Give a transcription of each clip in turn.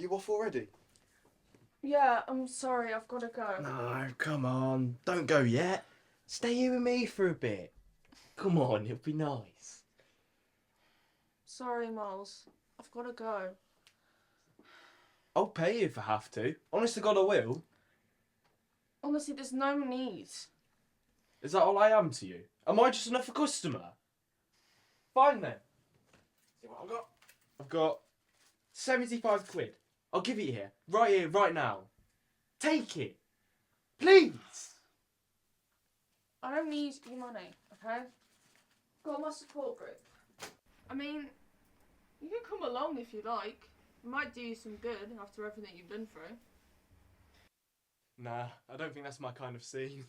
you off already? Yeah, I'm sorry, I've got to go. No, come on. Don't go yet. Stay here with me for a bit. Come on, it'll be nice. Sorry, Miles. I've got to go. I'll pay you if I have to. Honest to God, I will. Honestly, there's no need. Is that all I am to you? Am I just another customer? Fine then. See what I've got? I've got 75 quid. I'll give it here, right now. Take it. Please. I don't need your money, okay? Got my support group. I mean, you can come along if you like. It might do you some good after everything you've been through. Nah, I don't think that's my kind of scene.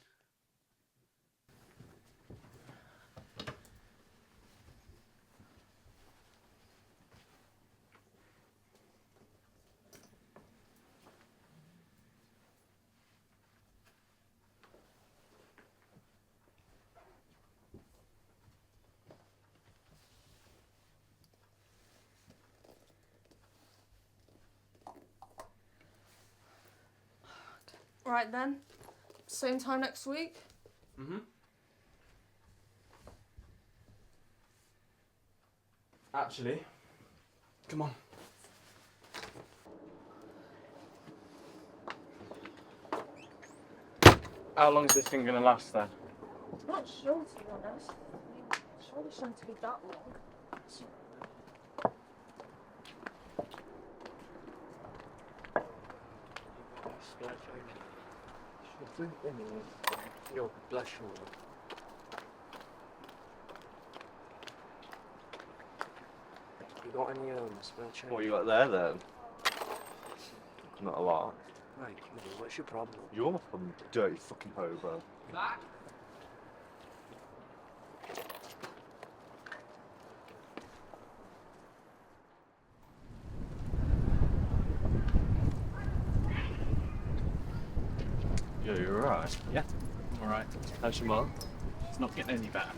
Right then, same time next week. Actually, come on. How long is this thing gonna last then? I'm not sure, to be honest. I mean, surely shouldn't be that long. Your blush You got any spare change? What you got there then? Not a lot. Right, what's your problem? You're a fucking dirty fucking hobo. Back? Yeah, you're alright. Yeah, I'm alright. How's your mum? It's not getting any better.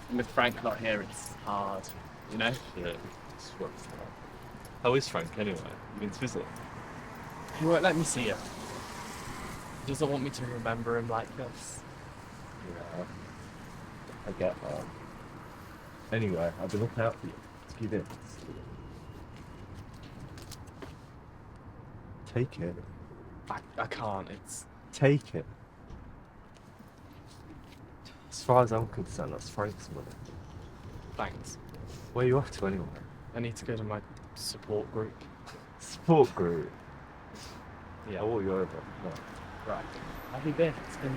And with Frank not here, it's hard, you know? Yeah, it's what's that? How is Frank anyway? You been to visit? He won't let me see him. He doesn't want me to remember him like this. Yeah, I get that. Anyway, I've been looking out for you. Let's give it. Take it. I can't, it's... Take it. As far as I'm concerned, that's Frank's money. Thanks. Where are you off to anyway? I need to go to my support group. Support group. Yeah. I want you over. No. Right. How have you been? It's been...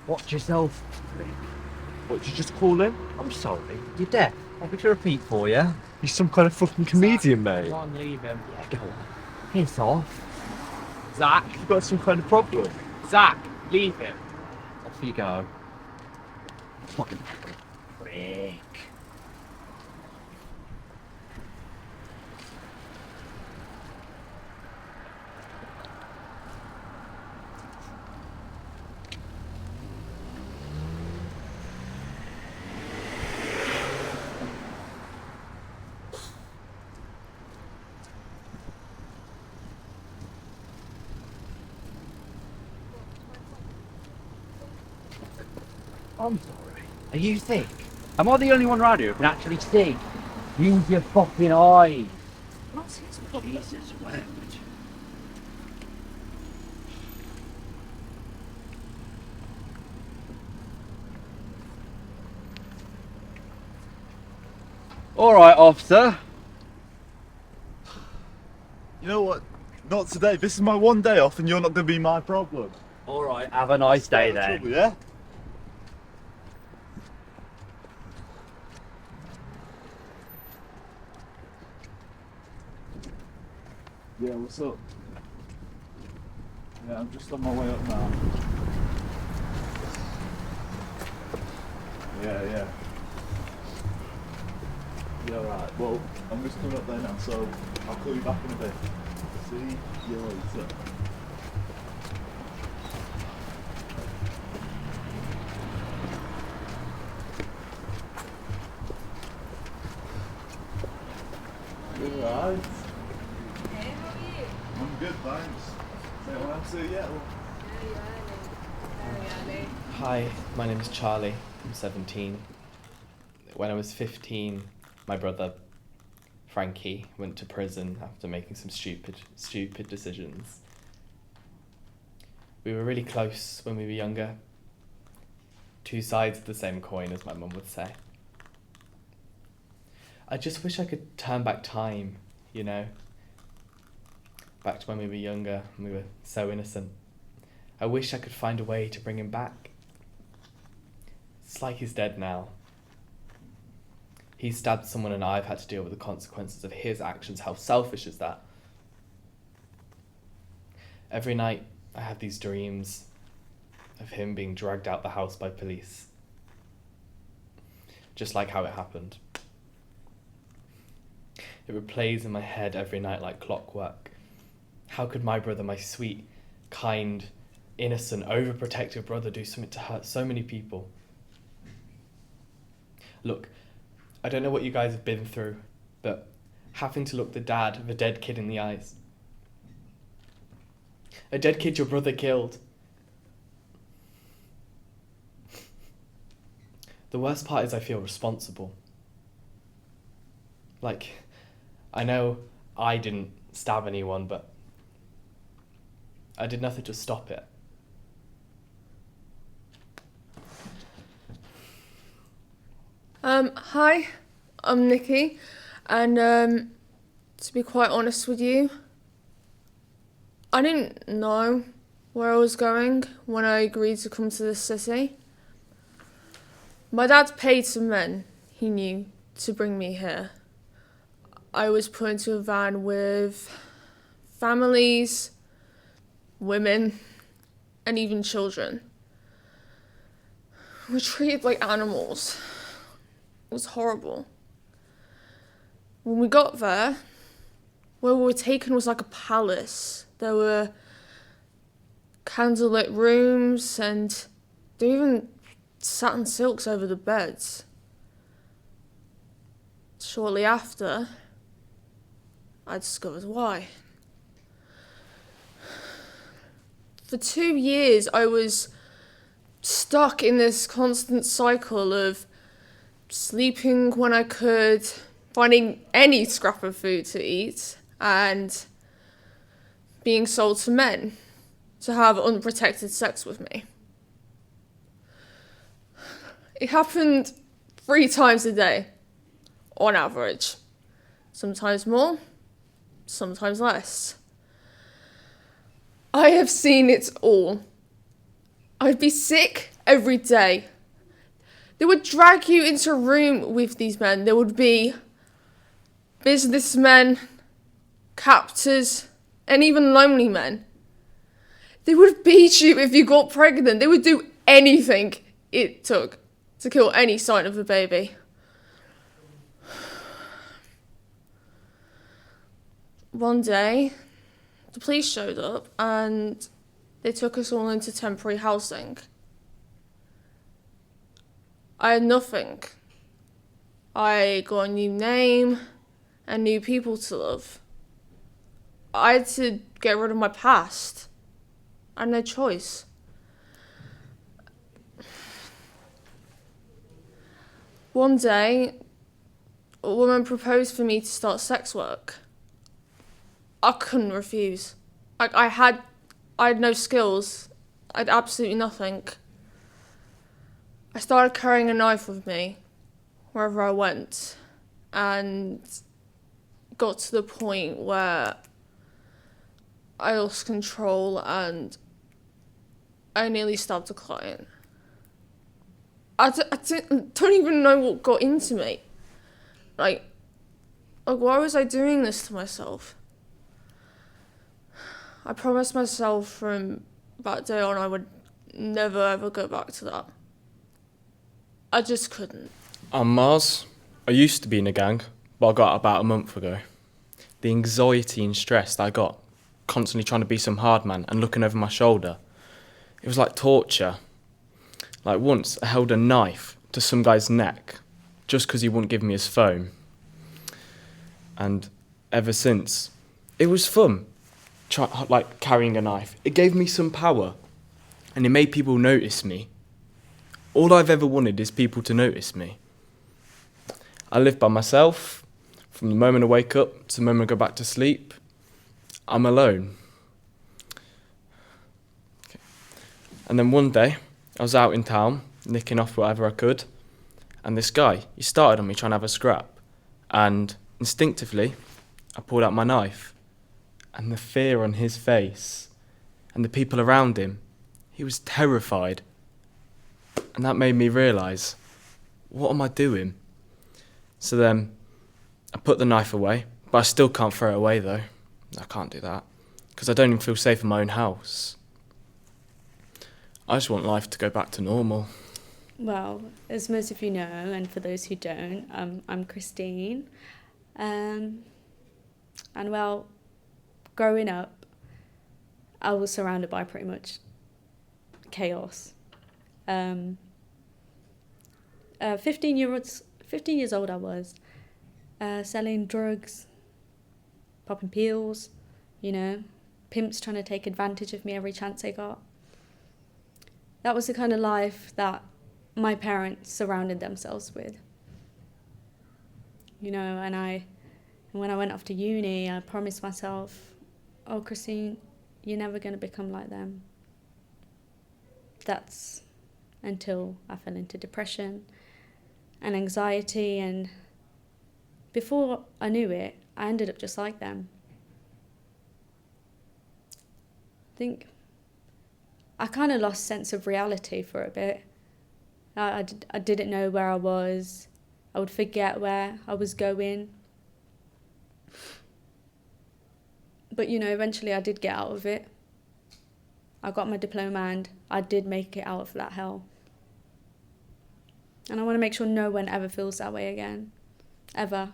Watch yourself. What, did you just call in? I'm sorry. You're deaf. I'll be to repeat for you. You're some kind of fucking comedian, mate. Go on, leave him. Yeah, go on. Piss off. Zach. You've got some kind of problem. Zach, leave him. Off you go. Fucking prick. I'm sorry. Are you sick? Am I the only one around here who can actually see? Use your fucking eyes. Jesus wept. All right, officer. You know what? Not today. This is my one day off and you're not going to be my problem. All right, have a nice day then. Trouble, yeah? Yeah, what's up? Yeah, I'm just on my way up now. Yeah. Yeah, right. Well, I'm just coming up there now, so I'll call you back in a bit. See you later. You alright? good, thanks. Anyone else here yet? Hi, my name is Charlie. I'm 17. When I was 15, my brother, Frankie, went to prison after making some stupid decisions. We were really close when we were younger. Two sides of the same coin, as my mum would say. I just wish I could turn back time, you know? Back to when we were younger and we were so innocent. I wish I could find a way to bring him back. It's like he's dead now. He stabbed someone and I've had to deal with the consequences of his actions. How selfish is that? Every night I have these dreams of him being dragged out the house by police. Just like how it happened. It replays in my head every night like clockwork. How could my brother, my sweet, kind, innocent, overprotective brother do something to hurt so many people? Look, I don't know what you guys have been through, but having to look the dad of a dead kid in the eyes. A dead kid your brother killed. The worst part is I feel responsible. Like, I know I didn't stab anyone, but I did nothing to stop it. Hi, I'm Nikki, and to be quite honest with you, I didn't know where I was going when I agreed to come to this city. My dad paid some men he knew to bring me here. I was put into a van with families, women, and even children. We were treated like animals. It was horrible. When we got there, where we were taken was like a palace. There were candlelit rooms and there were even satin silks over the beds. Shortly after, I discovered why. For 2 years, I was stuck in this constant cycle of sleeping when I could, finding any scrap of food to eat, and being sold to men to have unprotected sex with me. It happened 3 times a day, on average. Sometimes more, sometimes less. I have seen it all. I'd be sick every day. They would drag you into a room with these men. There would be businessmen, captors, and even lonely men. They would beat you if you got pregnant. They would do anything it took to kill any sign of a baby. One day, the police showed up and they took us all into temporary housing. I had nothing. I got a new name and new people to love. I had to get rid of my past. I had no choice. One day, a woman proposed for me to start sex work. I couldn't refuse. I had no skills. I had absolutely nothing. I started carrying a knife with me wherever I went and got to the point where I lost control and I nearly stabbed a client. I don't even know what got into me. Like, why was I doing this to myself? I promised myself from that day on I would never ever go back to that. I just couldn't. I'm Mars. I used to be in a gang, but I got out about a month ago. The anxiety and stress that I got, constantly trying to be some hard man and looking over my shoulder, it was like torture. Like once I held a knife to some guy's neck just because he wouldn't give me his phone. And ever since, it was fun. like carrying a knife. It gave me some power, and it made people notice me. All I've ever wanted is people to notice me. I live by myself. From the moment I wake up to the moment I go back to sleep, I'm alone. Okay. And then one day, I was out in town, nicking off whatever I could, and this guy, he started on me trying to have a scrap, and instinctively, I pulled out my knife, and the fear on his face, and the people around him, he was terrified. And that made me realise, what am I doing? So then, I put the knife away, but I still can't throw it away though. I can't do that, because I don't even feel safe in my own house. I just want life to go back to normal. Well, as most of you know, and for those who don't, I'm Christine. And well, growing up, I was surrounded by pretty much chaos. 15 years old I was, selling drugs, popping pills, pimps trying to take advantage of me every chance they got. That was the kind of life that my parents surrounded themselves with. And when I went off to uni, I promised myself, oh, Christine, you're never going to become like them. That's until I fell into depression and anxiety, and before I knew it, I ended up just like them. I think I kind of lost sense of reality for a bit. I didn't know where I was. I would forget where I was going. But, eventually I did get out of it. I got my diploma and I did make it out of that hell. And I want to make sure no one ever feels that way again. Ever.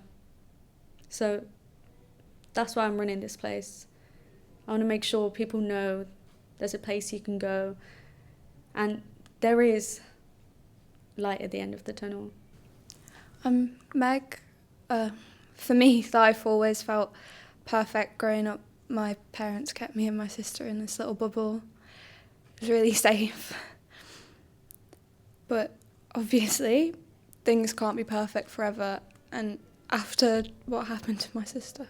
So that's why I'm running this place. I want to make sure people know there's a place you can go and there is light at the end of the tunnel. I'm Meg. For me, life always felt perfect growing up. My parents kept me and my sister in this little bubble. It was really safe. But obviously, things can't be perfect forever. And after what happened to my sister,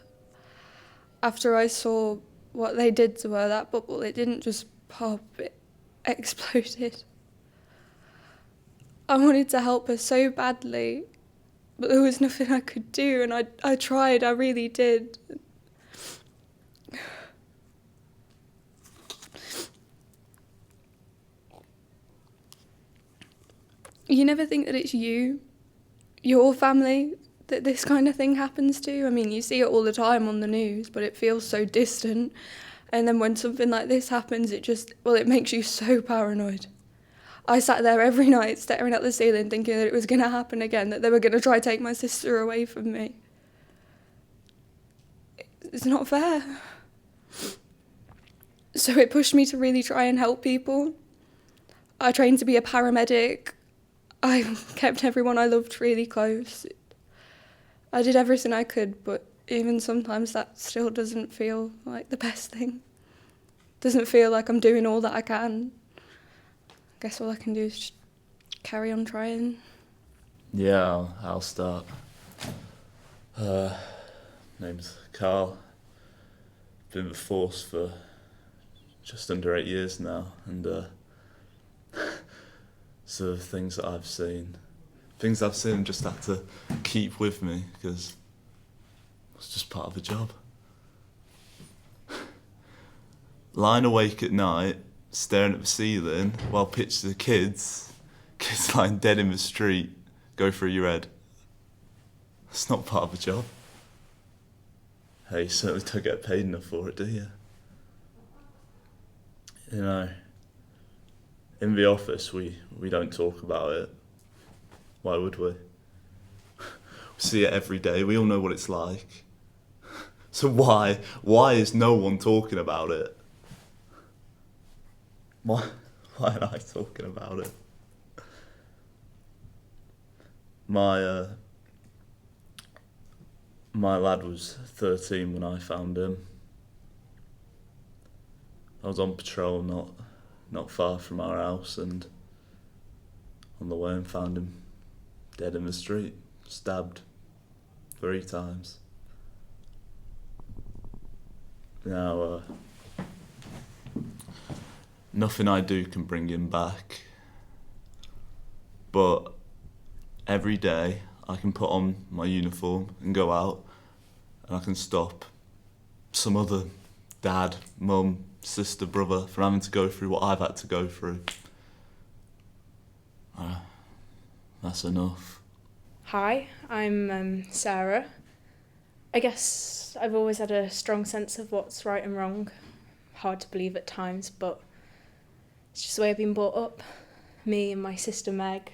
after I saw what they did to her, that bubble, it didn't just pop, it exploded. I wanted to help her so badly, but there was nothing I could do, and I tried, I really did. You never think that it's your family, that this kind of thing happens to. I mean, you see it all the time on the news, but it feels so distant. And then when something like this happens, it makes you so paranoid. I sat there every night staring at the ceiling thinking that it was going to happen again, that they were going to try to take my sister away from me. It's not fair. So it pushed me to really try and help people. I trained to be a paramedic. I kept everyone I loved really close. I did everything I could, but even sometimes that still doesn't feel like the best thing. Doesn't feel like I'm doing all that I can. I guess all I can do is just carry on trying. Yeah, I'll start. Name's Carl. Been with Force for just under 8 years now, and so things that I've seen just had to keep with me because it's just part of the job. Lying awake at night, staring at the ceiling while pictures of kids lying dead in the street go through your head. It's not part of the job. Hey, you certainly don't get paid enough for it, do you? You know, in the office we don't talk about it. Why would we? We see it every day, we all know what it's like. So why is no one talking about it? Why am I talking about it? My lad was 13 when I found him. I was on patrol not far from our house, and on the way and found him dead in the street, stabbed 3 times. Now, nothing I do can bring him back, but every day I can put on my uniform and go out, and I can stop some other dad, mum, sister, brother from having to go through what I've had to go through. That's enough. Hi, I'm Sarah. I guess I've always had a strong sense of what's right and wrong. Hard to believe at times, but it's just the way I've been brought up. Me and my sister Meg,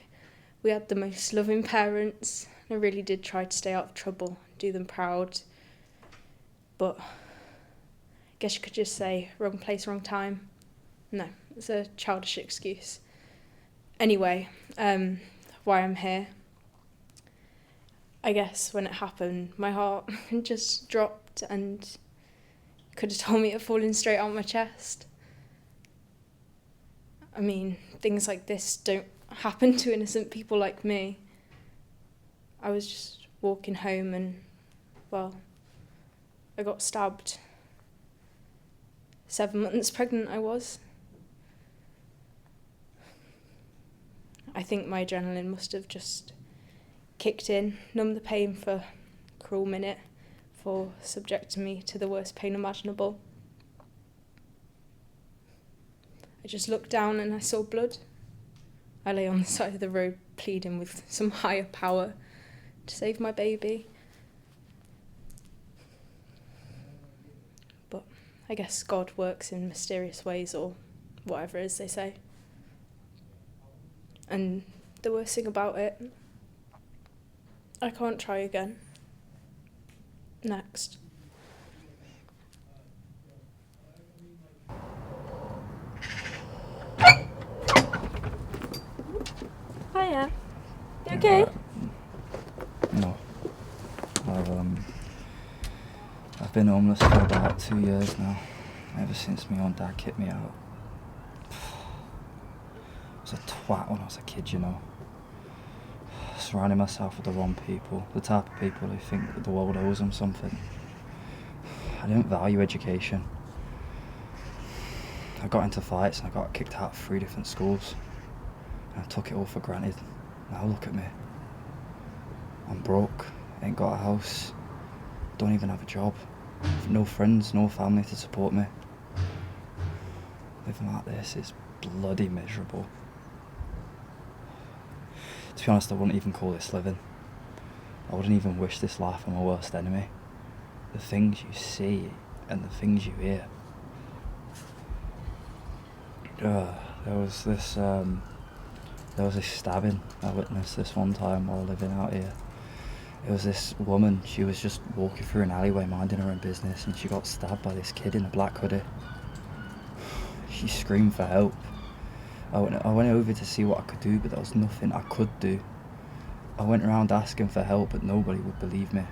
we had the most loving parents. I really did try to stay out of trouble, do them proud. But I guess you could just say wrong place, wrong time. No, it's a childish excuse. Anyway, why I'm here. I guess when it happened, my heart just dropped and could have told me it falling straight out my chest. I mean, things like this don't happen to innocent people like me. I was just walking home and, well, I got stabbed. 7 months pregnant I was. I think my adrenaline must have just kicked in, numbed the pain for a cruel minute, for subjecting me to the worst pain imaginable. I just looked down and I saw blood. I lay on the side of the road pleading with some higher power to save my baby. But I guess God works in mysterious ways, or whatever it is they say. And the worst thing about it, I can't try again. Next. Hiya. You okay? No. I've been homeless for about 2 years now. Ever since my own dad kicked me out. I was a twat when I was a kid, you know. Surrounding myself with the wrong people, the type of people who think that the world owes them something. I didn't value education. I got into fights and I got kicked out of 3 different schools. And I took it all for granted. Now look at me. I'm broke, ain't got a house, don't even have a job. No friends, no family to support me. Living like this is bloody miserable. To be honest, I wouldn't even call this living. I wouldn't even wish this life on my worst enemy. The things you see and the things you hear. There was this stabbing I witnessed this one time while living out here. It was this woman, she was just walking through an alleyway minding her own business, and she got stabbed by this kid in a black hoodie. She screamed for help. I went over to see what I could do, but there was nothing I could do. I went around asking for help, but nobody would believe me.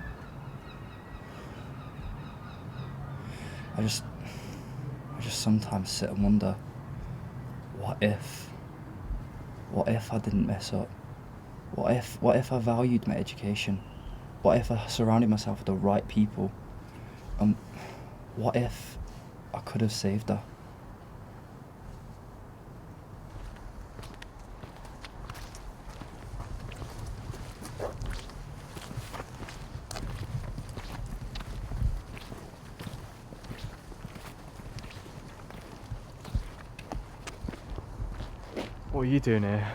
I just sometimes sit and wonder, what if I didn't mess up? What if I valued my education? What if I surrounded myself with the right people? And what if I could have saved her? What are you doing here?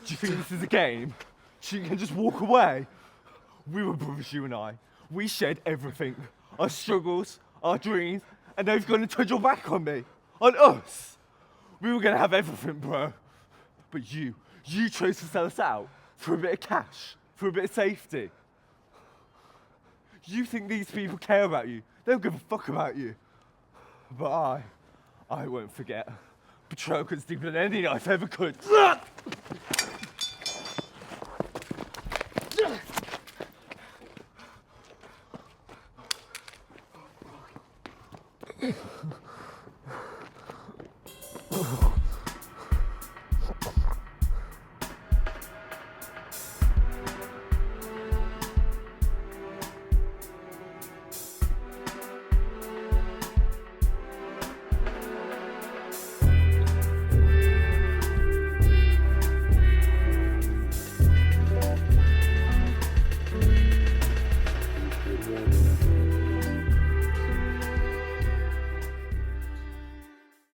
Do you think this is a game? Do you think you can just walk away? We were brothers, you and I. We shared everything. Our struggles, our dreams, and now you've gone and turned your back on me. On us. We were gonna have everything, bro. But you chose to sell us out for a bit of cash, for a bit of safety. You think these people care about you? They don't give a fuck about you. But I won't forget. Betrayal cuts deeper than any knife ever could.